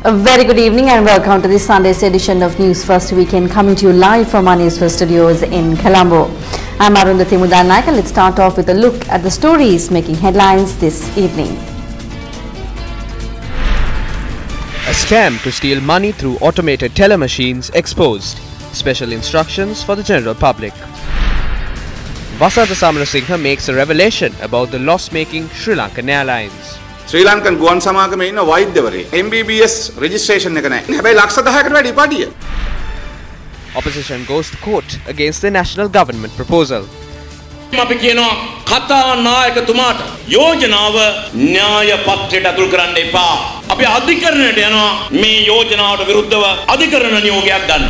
A very good evening and welcome to this Sunday's edition of News First Weekend, coming to you live from our Newsfirst studios in Colombo. I'm Arundhati Mudannaika. Let's start off with a look at the stories making headlines this evening. A scam to steal money through automated teller machines exposed. Special instructions for the general public. Vasantha Samarasinghe makes a revelation about the loss-making Sri Lankan Airlines. Sri Lankan ගුවන් සමාගමේ ඉන්න වෛද්‍යවරයෙක් MBBS registration එක නැහැ. හැබැයි ලක්ෂ 10කට වැඩි පඩිය. Opposition goes to court against the national government proposal. අපි කියනවා කතානායකතුමාට යෝජනාව න්‍යාය පත්‍රයට අතුල් කරන්න එපා. අපි අධිකරණයට යනවා මේ යෝජනාවට විරුද්ධව අධිකරණ නියෝගයක් ගන්න.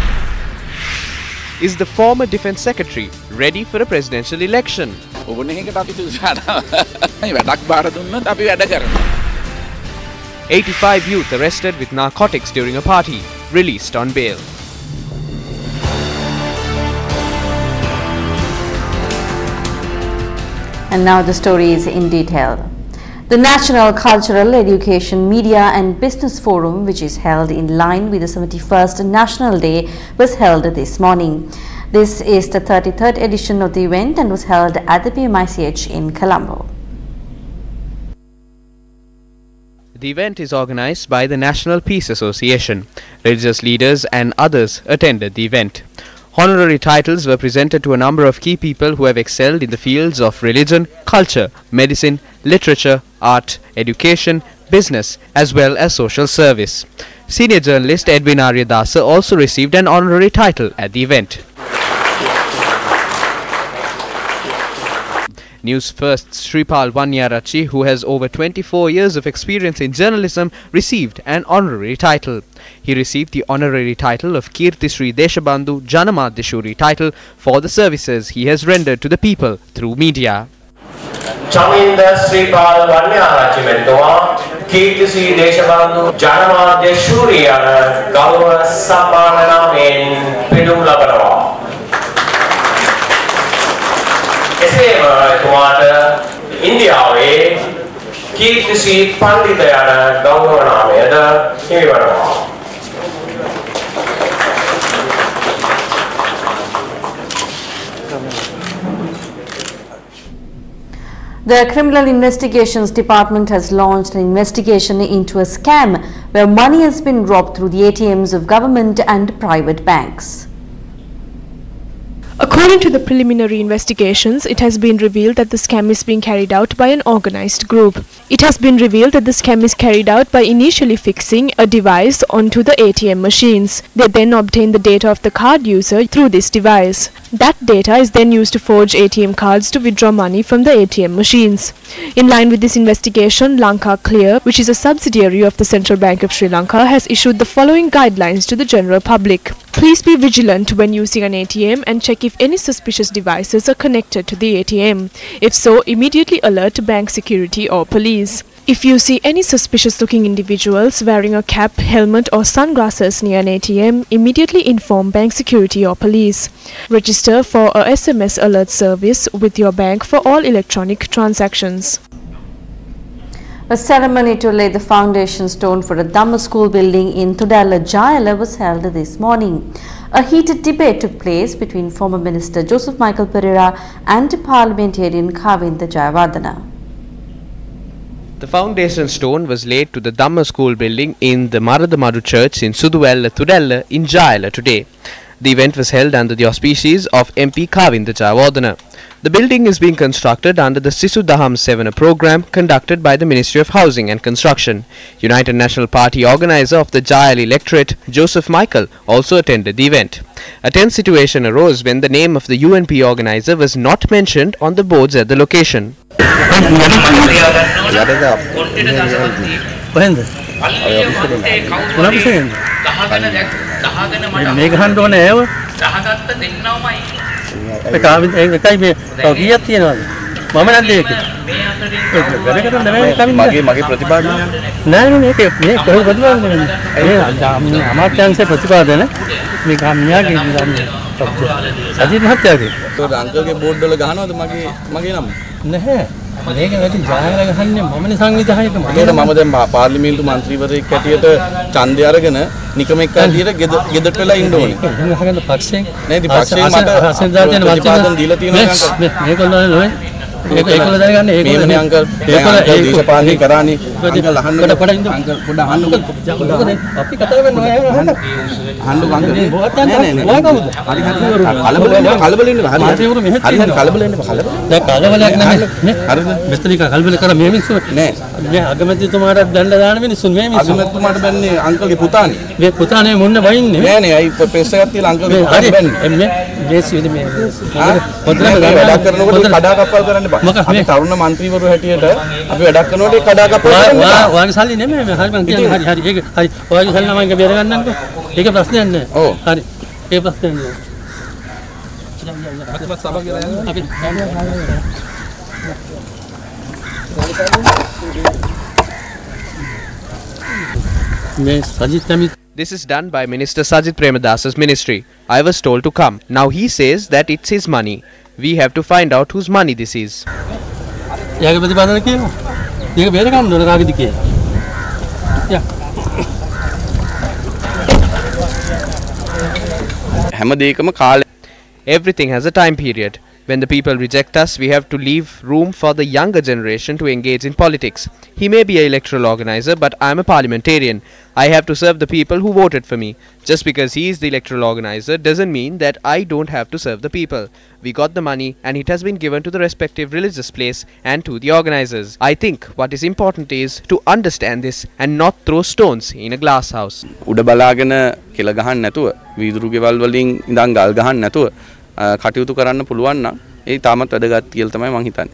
Is the former defense secretary ready for a presidential election? 85 youth arrested with narcotics during a party, released on bail. And now the stories in detail. The National Cultural, Education, Media and Business Forum, which is held in line with the 71st National Day, was held this morning. This is the 33rd edition of the event and was held at the PMICH in Colombo. The event is organized by the National Peace Association. Religious leaders and others attended the event. Honorary titles were presented to a number of key people who have excelled in the fields of religion, culture, medicine, literature, art, education, business, as well as social service. Senior journalist Edwin Aryadasa also received an honorary title at the event. Newsfirst's Shripal Vanyarachi, who has over 24 years of experience in journalism, received an honorary title. He received the honorary title of Kirti Sri Deshabandhu Janamadhyashuri title for the services he has rendered to the people through media. Chaminda Shripal Vanyarachi mentua Kirti Sri Deshabandhu Janamadhyashuri ana Gaurawa Sammananamen pidum labanawa. එසේම එතුමාට ඉන්දියාවේ කීර්තිශ්‍රී පණ්ඩිත යන ගෞරව නාමයද හිමි වෙනවා. The Criminal Investigations Department has launched an investigation into a scam where money has been robbed through the ATMs of government and private banks. According to the preliminary investigations, it has been revealed that the scam is being carried out by an organized group. It has been revealed that the scam is carried out by initially fixing a device onto the ATM machines. They then obtain the data of the card user through this device. That data is then used to forge ATM cards to withdraw money from the ATM machines. In line with this investigation, Lanka Clear, which is a subsidiary of the Central Bank of Sri Lanka, has issued the following guidelines to the general public. Please be vigilant when using an ATM and check if any suspicious devices are connected to the ATM. If so, immediately alert bank security or police. If you see any suspicious looking individuals wearing a cap, helmet or sunglasses near an ATM, immediately inform bank security or police. Register for a SMS alert service with your bank for all electronic transactions. A ceremony to lay the foundation stone for a Dhamma school building in Tudala Jayala was held this morning. A heated debate took place between former Minister Joseph Michael Pereira and Parliamentarian Kavinda Jayawardena. The foundation stone was laid to the Dhamma school building in the Maradamadu Church in Suduwella, Tudella in Jayala today. The event was held under the auspices of MP Kavinda Jayawardena. The building is being constructed under the Sisu Daham Sevana program conducted by the Ministry of Housing and Construction. United National Party organizer of the Jayal electorate, Joseph Michael, also attended the event. A tense situation arose when the name of the UNP organizer was not mentioned on the boards at the location. මේක වැඩි ජායල ගහන්නේ මමනේ සංවිධායක මම දැන් පාර්ලිමේන්තු මන්ත්‍රීවරයෙක් හැටියට ඡන්දය අරගෙන නිකමෙක් හැටියට ගෙදරට වෙලා ඉන්න ඕනේ. එහෙම අහගන්න පක්ෂයෙන් නෑ ඉතින් පක්ෂයෙන් මට අසෙන්දාතන වචන දීලා තියෙනවා මේකල්ලෝ නෝ ඒකල දැනගන්න ඒකනේ අංකල් ඒකල දේශපාලනය කරානේ අංකල් අහන්න පොඩ අහන්න අපි කතා කරනවා අහන්න අහන්න නෑ නෑ කලබල වෙන්න හරි කලබල වෙන්න දැන් කලබලයක් නැහැ හරිද මෙතනික කලබල කර මේ මිනිස්සු නෑ මේ අගමැතිතුමාට දණ්ඩ දාන මිනිස්සු මේ මිනිස්සු අගමැතිතුමාට බැන්නේ අංකල්ගේ පුතානේ මේ පුතානේ මොන්න වයින්නේ නෑ නේ අයි ප්‍රෙස් එකක් තියලා අංකල්ගේ පුතාට බැන්නේ මේ සීද මේ පොතේ වැඩ කරනකොට කඩා කප්පල් කරන්න අපි තරුණ മന്ത്രിවරු හැටියට අපි වැඩක් කරනකොට කඩා කප්පල් කරන්න ඔයාගේ සල්ලි නෙමෙයි හරි මං කියන්නේ හරි ඒක හරි ඔයාගේ සල්ලි නම් මම බේර ගන්නම්කෝ ඒක ප්‍රශ්නයක් නෑ ඔව් හරි ඒ ප්‍රශ්නයක් නෑ අපි සභාව කියලා යන්න අපි මේ සජිත් තමයි. This is done by Minister Sajith Premadasa's ministry. I was told to come. Now he says that it's his money. We have to find out whose money this is. යාගේ ප්‍රතිපාදන කියනවා. මේක බේර ගන්න ඕන කාගෙද කියලා. යා. හැම දෙයකම කාලය. Everything has a time period. When the people reject us, we have to leave room for the younger generation to engage in politics. He may be an electoral organizer, but I am a parliamentarian. I have to serve the people who voted for me. Just because he is the electoral organizer doesn't mean that I don't have to serve the people. We got the money and it has been given to the respective religious place and to the organizers. I think what is important is to understand this and not throw stones in a glass house. උඩ බලාගෙන කෙල ගහන්න නැතුව වීදුරු ගෙවල් වලින් ඉඳන් ගල් ගහන්න නැතුව කටයුතු කරන්න පුළුවන් නම් ඒ තාමත් වැදගත් කියලා තමයි මම හිතන්නේ.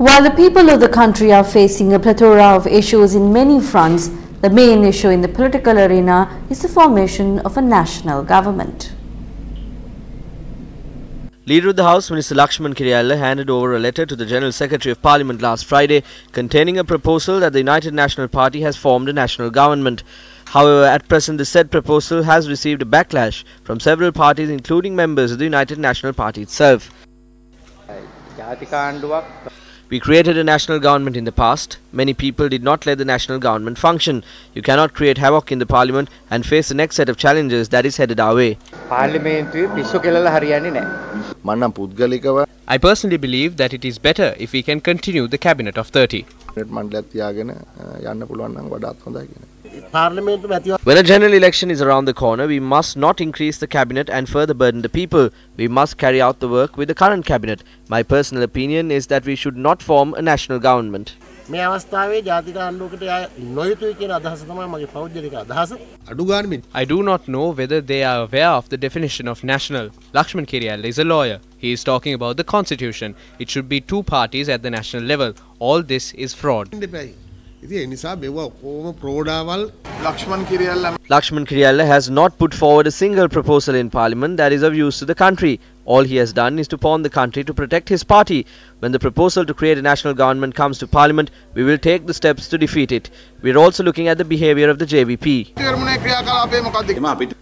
While the people of the country are facing a plethora of issues in many fronts, the main issue in the political arena is the formation of a national government. Leader of the House, Minister Lakshman Kiriyalla, handed over a letter to the General Secretary of Parliament last Friday containing a proposal that the United National Party has formed a national government. However, at present the said proposal has received a backlash from several parties including members of the United National Party itself. We created a national government in the past. Many people did not let the national government function. You cannot create havoc in the parliament and face the next set of challenges that is headed our way. I personally believe that it is better if we can continue the cabinet of 30. When a general election is around the corner, we must not increase the cabinet and further burden the people. We must carry out the work with the current cabinet. My personal opinion is that we should not form a national government. I do not know whether they are aware of the definition of national. Lakshman Kiriyalla is a lawyer. He is talking about the constitution. It should be two parties at the national level. All this is fraud. Lakshman Kiriyalla has not put forward a single proposal in parliament that is of use to the country. All he has done is to pawn the country to protect his party. When the proposal to create a national government comes to parliament, we will take the steps to defeat it. We are also looking at the behaviour of the JVP.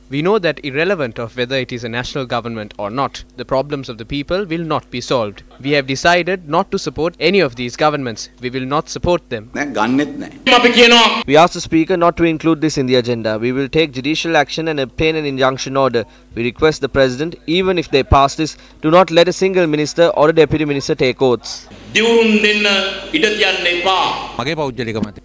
We know that irrelevant of whether it is a national government or not, the problems of the people will not be solved. We have decided not to support any of these governments. We will not support them. We ask the Speaker not to include this in the agenda. We will take judicial action and obtain an injunction order. We request the President, even if they pass this, do not let a single minister or a deputy minister take oaths.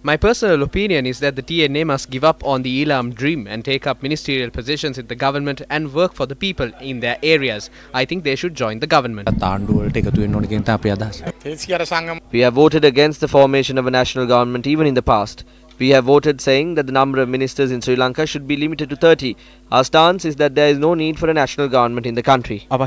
My personal opinion is that the TNA must give up on the Elam dream and take up ministerial positions in the government and work for the people in their areas. I think they should join the government. We have voted against the formation of a national government even in the past. We have voted saying that the number of ministers in Sri Lanka should be limited to 30. Our stance is that there is no need for a national government in the country. We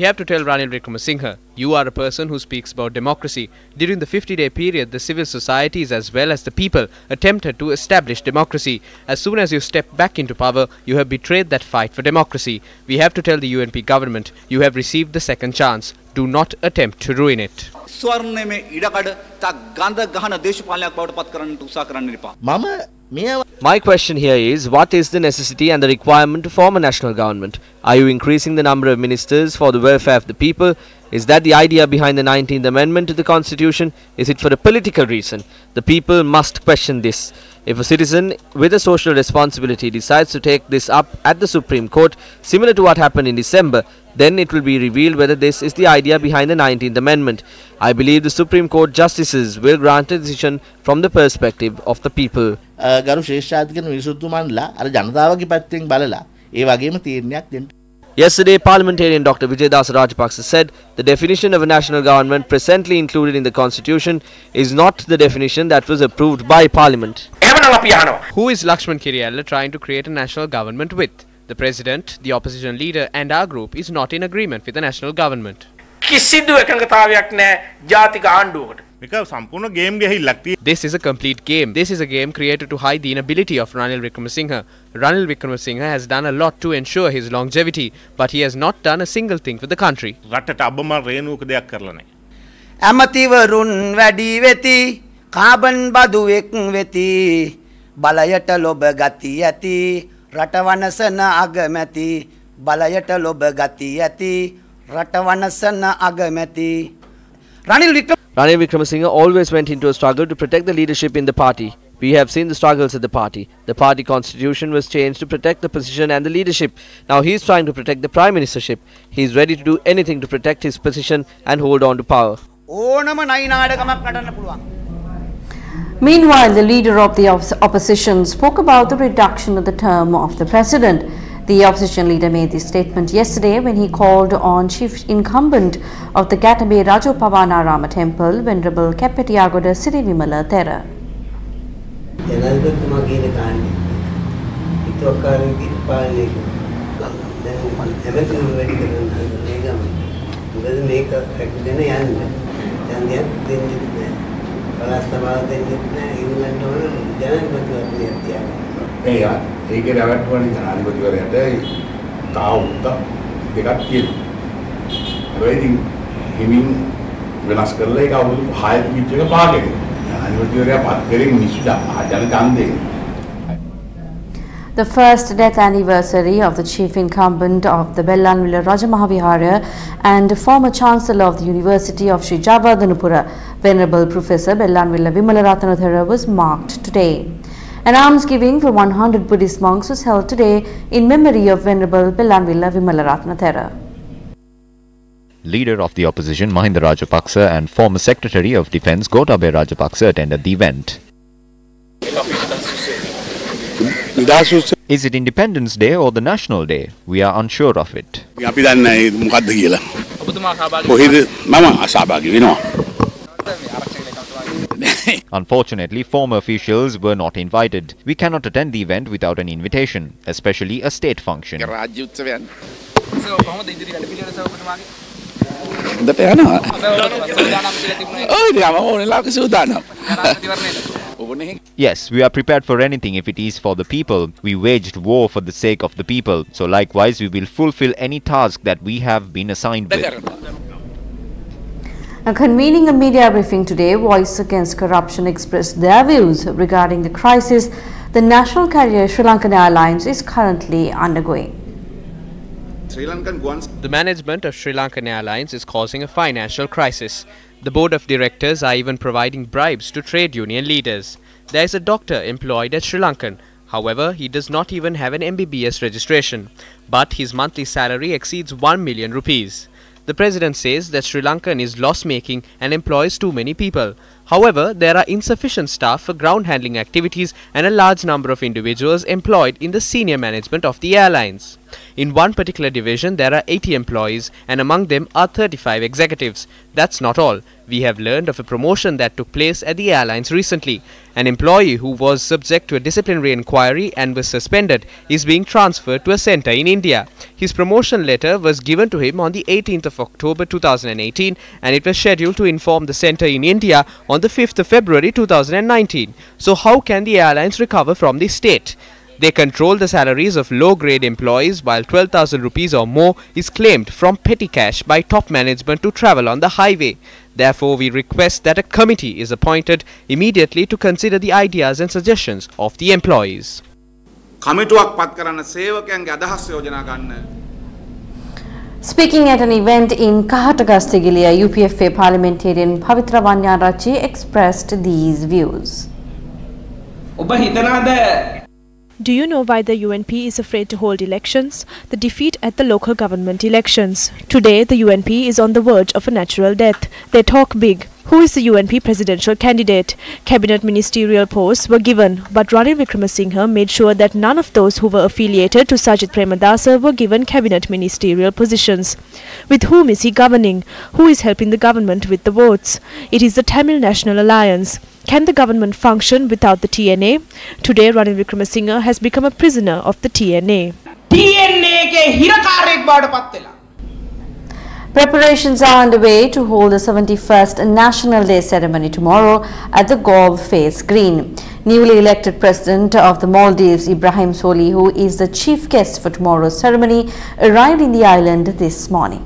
have to tell Ranil Wickremesinghe, you are a person who speaks about democracy. During the 50-day period, the civil societies as well as the people attempted to establish democracy. As soon as you step back into power, you have betrayed that fight for democracy. We have to tell the UNP government, you have received the second chance. Do not attempt to ruin it. ස්වර්ණමය ඉඩකඩ තා ගඳ ගහන දේශපාලනයක් බවට පත් කරන්නට උත්සාහ කරන්න එපා. My question here is, what is the necessity and the requirement to form a national government? Are you increasing the number of ministers for the welfare of the people? Is that the idea behind the 19th Amendment to the Constitution? Is it for a political reason? The people must question this. If a citizen with a social responsibility decides to take this up at the Supreme Court, similar to what happened in December, then it will be revealed whether this is the idea behind the 19th Amendment. I believe the Supreme Court justices will grant a decision from the perspective of the people. ගරු ශ්‍රේෂ්ඨාධිකරණ විසුද්ධිමණ්ඩල අර ජනතාවගේ පැත්තෙන් බලලා ඒ වගේම තීරණයක් දෙන්න. Yesterday, Parliamentarian Dr. Vijaydas Rajapaksa said the definition of a national government presently included in the Constitution is not the definition that was approved by Parliament. Who is Lakshman Kiriyalla trying to create a national government with? The President, the opposition leader and our group is not in agreement with the national government. This is a complete game. This is a game created to hide the inability of Ranil Wickremesinghe. Ranil Wickremesinghe has done a lot to ensure his longevity, but he has not done a single thing for the country. ඇමතිවරුන් වැඩි වෙති carbon බදු එක් වෙති බලයට ලොබ ගති ඇති රටවනසන අගමැති බලයට ලොබ ගති ඇති රටවනසන අගමැති Ranil Wickremesinghe always went into a struggle to protect the leadership in the party. We have seen the struggles at the party. The party constitution was changed to protect the position and the leadership. Now he is trying to protect the prime ministership. He is ready to do anything to protect his position and hold on to power. Meanwhile, the leader of the opposition spoke about the reduction of the term of the president. The opposition leader made this statement yesterday when he called on chief incumbent of the Gatabe Rajopavanarama temple, Venerable Keppetiyagoda Siri Vimala Thera. ඒකේ රැවට්ටුවනේ ජනාධිපතිවරයාට තාවුන්ත දෙකක් තියෙනවා. හැබැයි ඉතින් හිමින් වෙනස් කරලා ඒක අවුරුදු 5ක පිට එක පාගෙන. ජනාධිපතිවරයා පත් කරේ මිනිස්සු ඡන්දේ. The first death anniversary of the chief incumbent of the Bellanvilla Rajamahawihara and former Chancellor of the University of Sri Javadanapura, Venerable Professor Bellanvilla Vimalaratanathera, was marked today. An almsgiving for 100 Buddhist monks was held today in memory of Venerable Bellanvilla Vimalaratanathera. Leader of the opposition Mahinda Rajapaksa and former Secretary of Defence Gotabaya Rajapaksa attended the event. Is it Independence Day or the National Day? We are unsure of it. Unfortunately, former officials were not invited. We cannot attend the event without an invitation, especially a state function. Yes, we are prepared for anything if it is for the people. We waged war for the sake of the people. So likewise, we will fulfill any task that we have been assigned with. Convening a media briefing today, Voice Against Corruption expressed their views regarding the crisis the national carrier Sri Lankan Airlines is currently undergoing. The management of Sri Lankan Airlines is causing a financial crisis. The board of directors are even providing bribes to trade union leaders. There is a doctor employed at Sri Lankan. However, he does not even have an MBBS registration, but his monthly salary exceeds 1 million rupees. The president says that Sri Lankan is loss-making and employs too many people. However, there are insufficient staff for ground handling activities and a large number of individuals employed in the senior management of the airlines. In one particular division, there are 80 employees and among them are 35 executives. That's not all. We have learned of a promotion that took place at the airlines recently. An employee who was subject to a disciplinary inquiry and was suspended is being transferred to a centre in India. His promotion letter was given to him on the 18th of October 2018 and it was scheduled to inform the centre in India on the 5th of February 2019. So how can the airlines recover from this state? They control the salaries of low-grade employees, while 12,000 rupees or more is claimed from petty cash by top management to travel on the highway. Therefore, we request that a committee is appointed immediately to consider the ideas and suggestions of the employees. කමිටුවක් පත් කරන්න සේවකයන්ගේ අදහස් යෝජනා ගන්න. Speaking at an event in Kahatagastigiliya, UPFA Parliamentarian Pavitra Vanyarachi expressed these views. Do you know why the UNP is afraid to hold elections? The defeat at the local government elections. Today, the UNP is on the verge of a natural death. They talk big. Who is the UNP presidential candidate? Cabinet ministerial posts were given, but Ranil Wickremesinghe made sure that none of those who were affiliated to Sajith Premadasa were given cabinet ministerial positions. With whom is he governing? Who is helping the government with the votes? It is the Tamil National Alliance. Can the government function without the TNA? Today, Ranil Wickremesinghe has become a prisoner of the TNA. Preparations are underway to hold the 71st National Day ceremony tomorrow at the golf face green. Newly elected President of the Maldives, Ibrahim Soli, who is the chief guest for tomorrow's ceremony, arrived in the island this morning.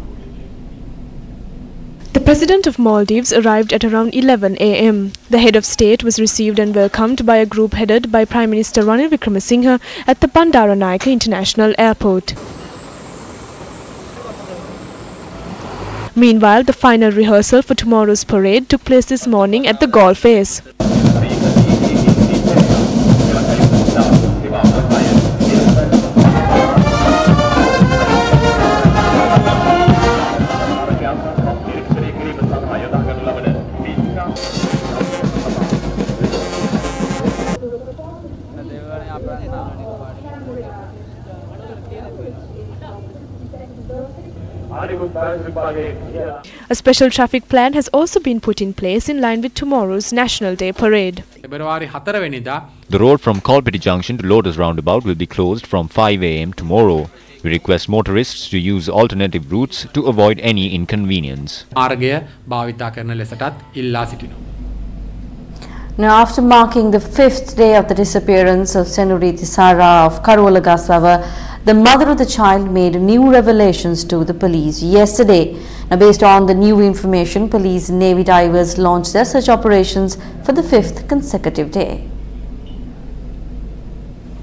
The President of Maldives arrived at around 11 a.m. The head of state was received and welcomed by a group headed by Prime Minister Ranil Wickremesinghe at the Bandaranaike International Airport. Meanwhile, the final rehearsal for tomorrow's parade took place this morning at the golf face. A special traffic plan has also been put in place in line with tomorrow's National Day parade. The road from Kolpiti Junction to Lotus Roundabout will be closed from 5 a.m. tomorrow. We request motorists to use alternative routes to avoid any inconvenience. Now, after marking the 5th day of the disappearance of Senuriti Sara of Karwalagasava, the mother of the child made new revelations to the police yesterday. Now, based on the new information, police and Navy divers launched their search operations for the 5th consecutive day.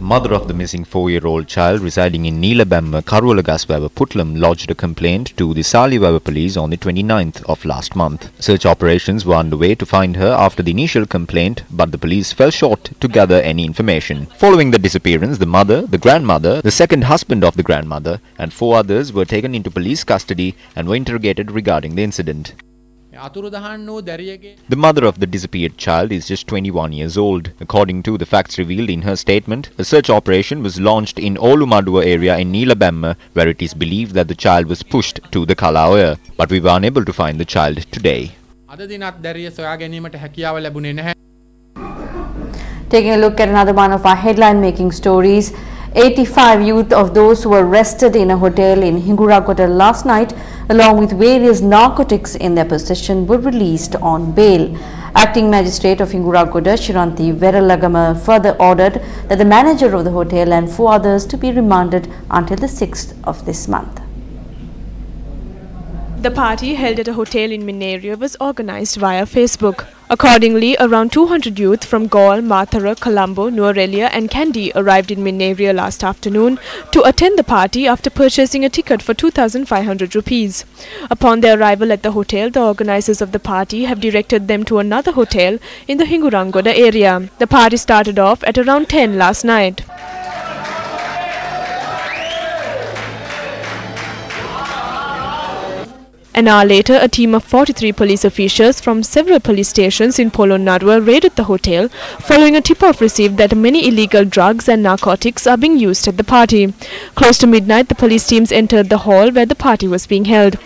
Mother of the missing 4-year-old child residing in Neelabamma, Karwalagaswava, Putlam lodged a complaint to the Saliwava police on the 29th of last month. Search operations were underway to find her after the initial complaint, but the police fell short to gather any information. Following the disappearance, the mother, the grandmother, the second husband of the grandmother, and 4 others were taken into police custody and were interrogated regarding the incident. The mother of the disappeared child is just 21 years old. According to the facts revealed in her statement, a search operation was launched in Olumaduwa area in Neelabamma, where it is believed that the child was pushed to the Kalaoya, but we were unable to find the child today. Taking a look at another one of our headline-making stories, 85 youth of those who were arrested in a hotel in Hinguragoda last night, along with various narcotics in their possession, were released on bail. Acting Magistrate of Hinguragoda, Shiranti Veralagama, further ordered that the manager of the hotel and 4 others to be remanded until the 6th of this month. The party held at a hotel in Mineria was organized via Facebook. Accordingly, around 200 youth from Gaul, Mathura, Colombo, Nuarelia and Kandy arrived in Mineria last afternoon to attend the party after purchasing a ticket for 2,500 rupees. Upon their arrival at the hotel, the organizers of the party have directed them to another hotel in the Hingurangoda area. The party started off at around 10 last night. An hour later, a team of 43 police officials from several police stations in Polonnaruwa raided the hotel, following a tip-off received that many illegal drugs and narcotics are being used at the party. Close to midnight, the police teams entered the hall where the party was being held.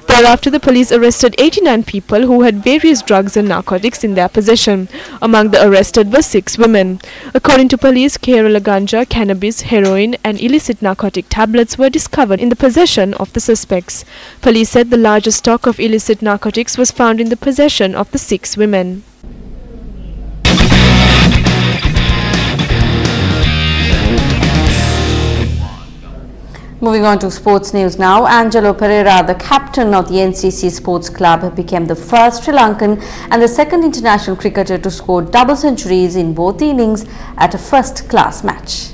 Thereafter, the police arrested 89 people who had various drugs and narcotics in their possession. Among the arrested were 6 women. According to police, Kerala ganja, cannabis, heroin and illicit narcotic tablets were discovered in the possession of the suspects. Police said the largest stock of illicit narcotics was found in the possession of the 6 women. Moving on to sports news now, Angelo Pereira, the captain of the NCC Sports Club, became the first Sri Lankan and the second international cricketer to score double centuries in both innings at a first-class match.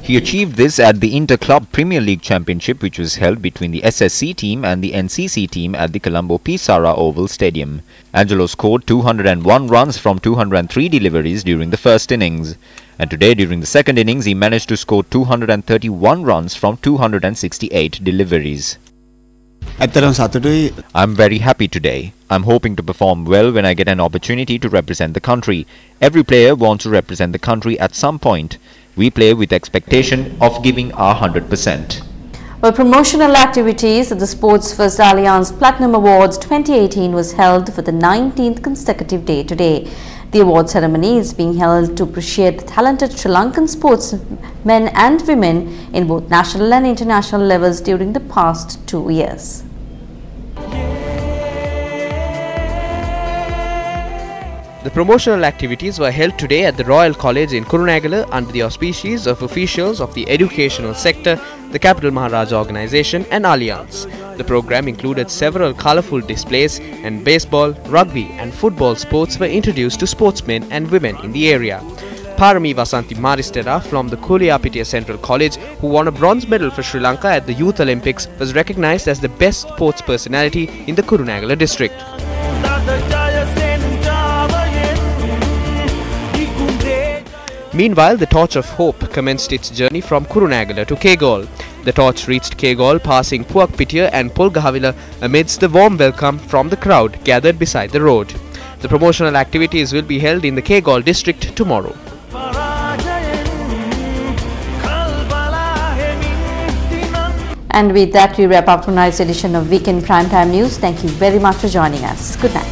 He achieved this at the Inter-Club Premier League Championship, which was held between the SSC team and the NCC team at the Colombo Pisara Oval Stadium. Angelo scored 201 runs from 203 deliveries during the first innings. And today, during the second innings, he managed to score 231 runs from 268 deliveries. I'm very happy today. I'm hoping to perform well when I get an opportunity to represent the country. Every player wants to represent the country at some point. We play with expectation of giving our 100%. Well, promotional activities at the Sports First Alliance Platinum Awards 2018 was held for the 19th consecutive day today. The award ceremony is being held to appreciate the talented Sri Lankan sportsmen and women in both national and international levels during the past 2 years. The promotional activities were held today at the Royal College in Kurunegala under the auspices of officials of the educational sector, the Capital Maharaja Organisation and Alliance. The program included several colourful displays, and baseball, rugby and football sports were introduced to sportsmen and women in the area. Parami Vasanthi Maristera from the Kuliapitiya Central College, who won a bronze medal for Sri Lanka at the Youth Olympics, was recognised as the best sports personality in the Kurunegala district. Meanwhile, the Torch of Hope commenced its journey from Kurunegala to Kegol. The torch reached Kegol passing Puakpitiya and Polgahavila amidst the warm welcome from the crowd gathered beside the road. The promotional activities will be held in the Kegol district tomorrow. And with that, we wrap up tonight's edition of Weekend Primetime News. Thank you very much for joining us. Good night.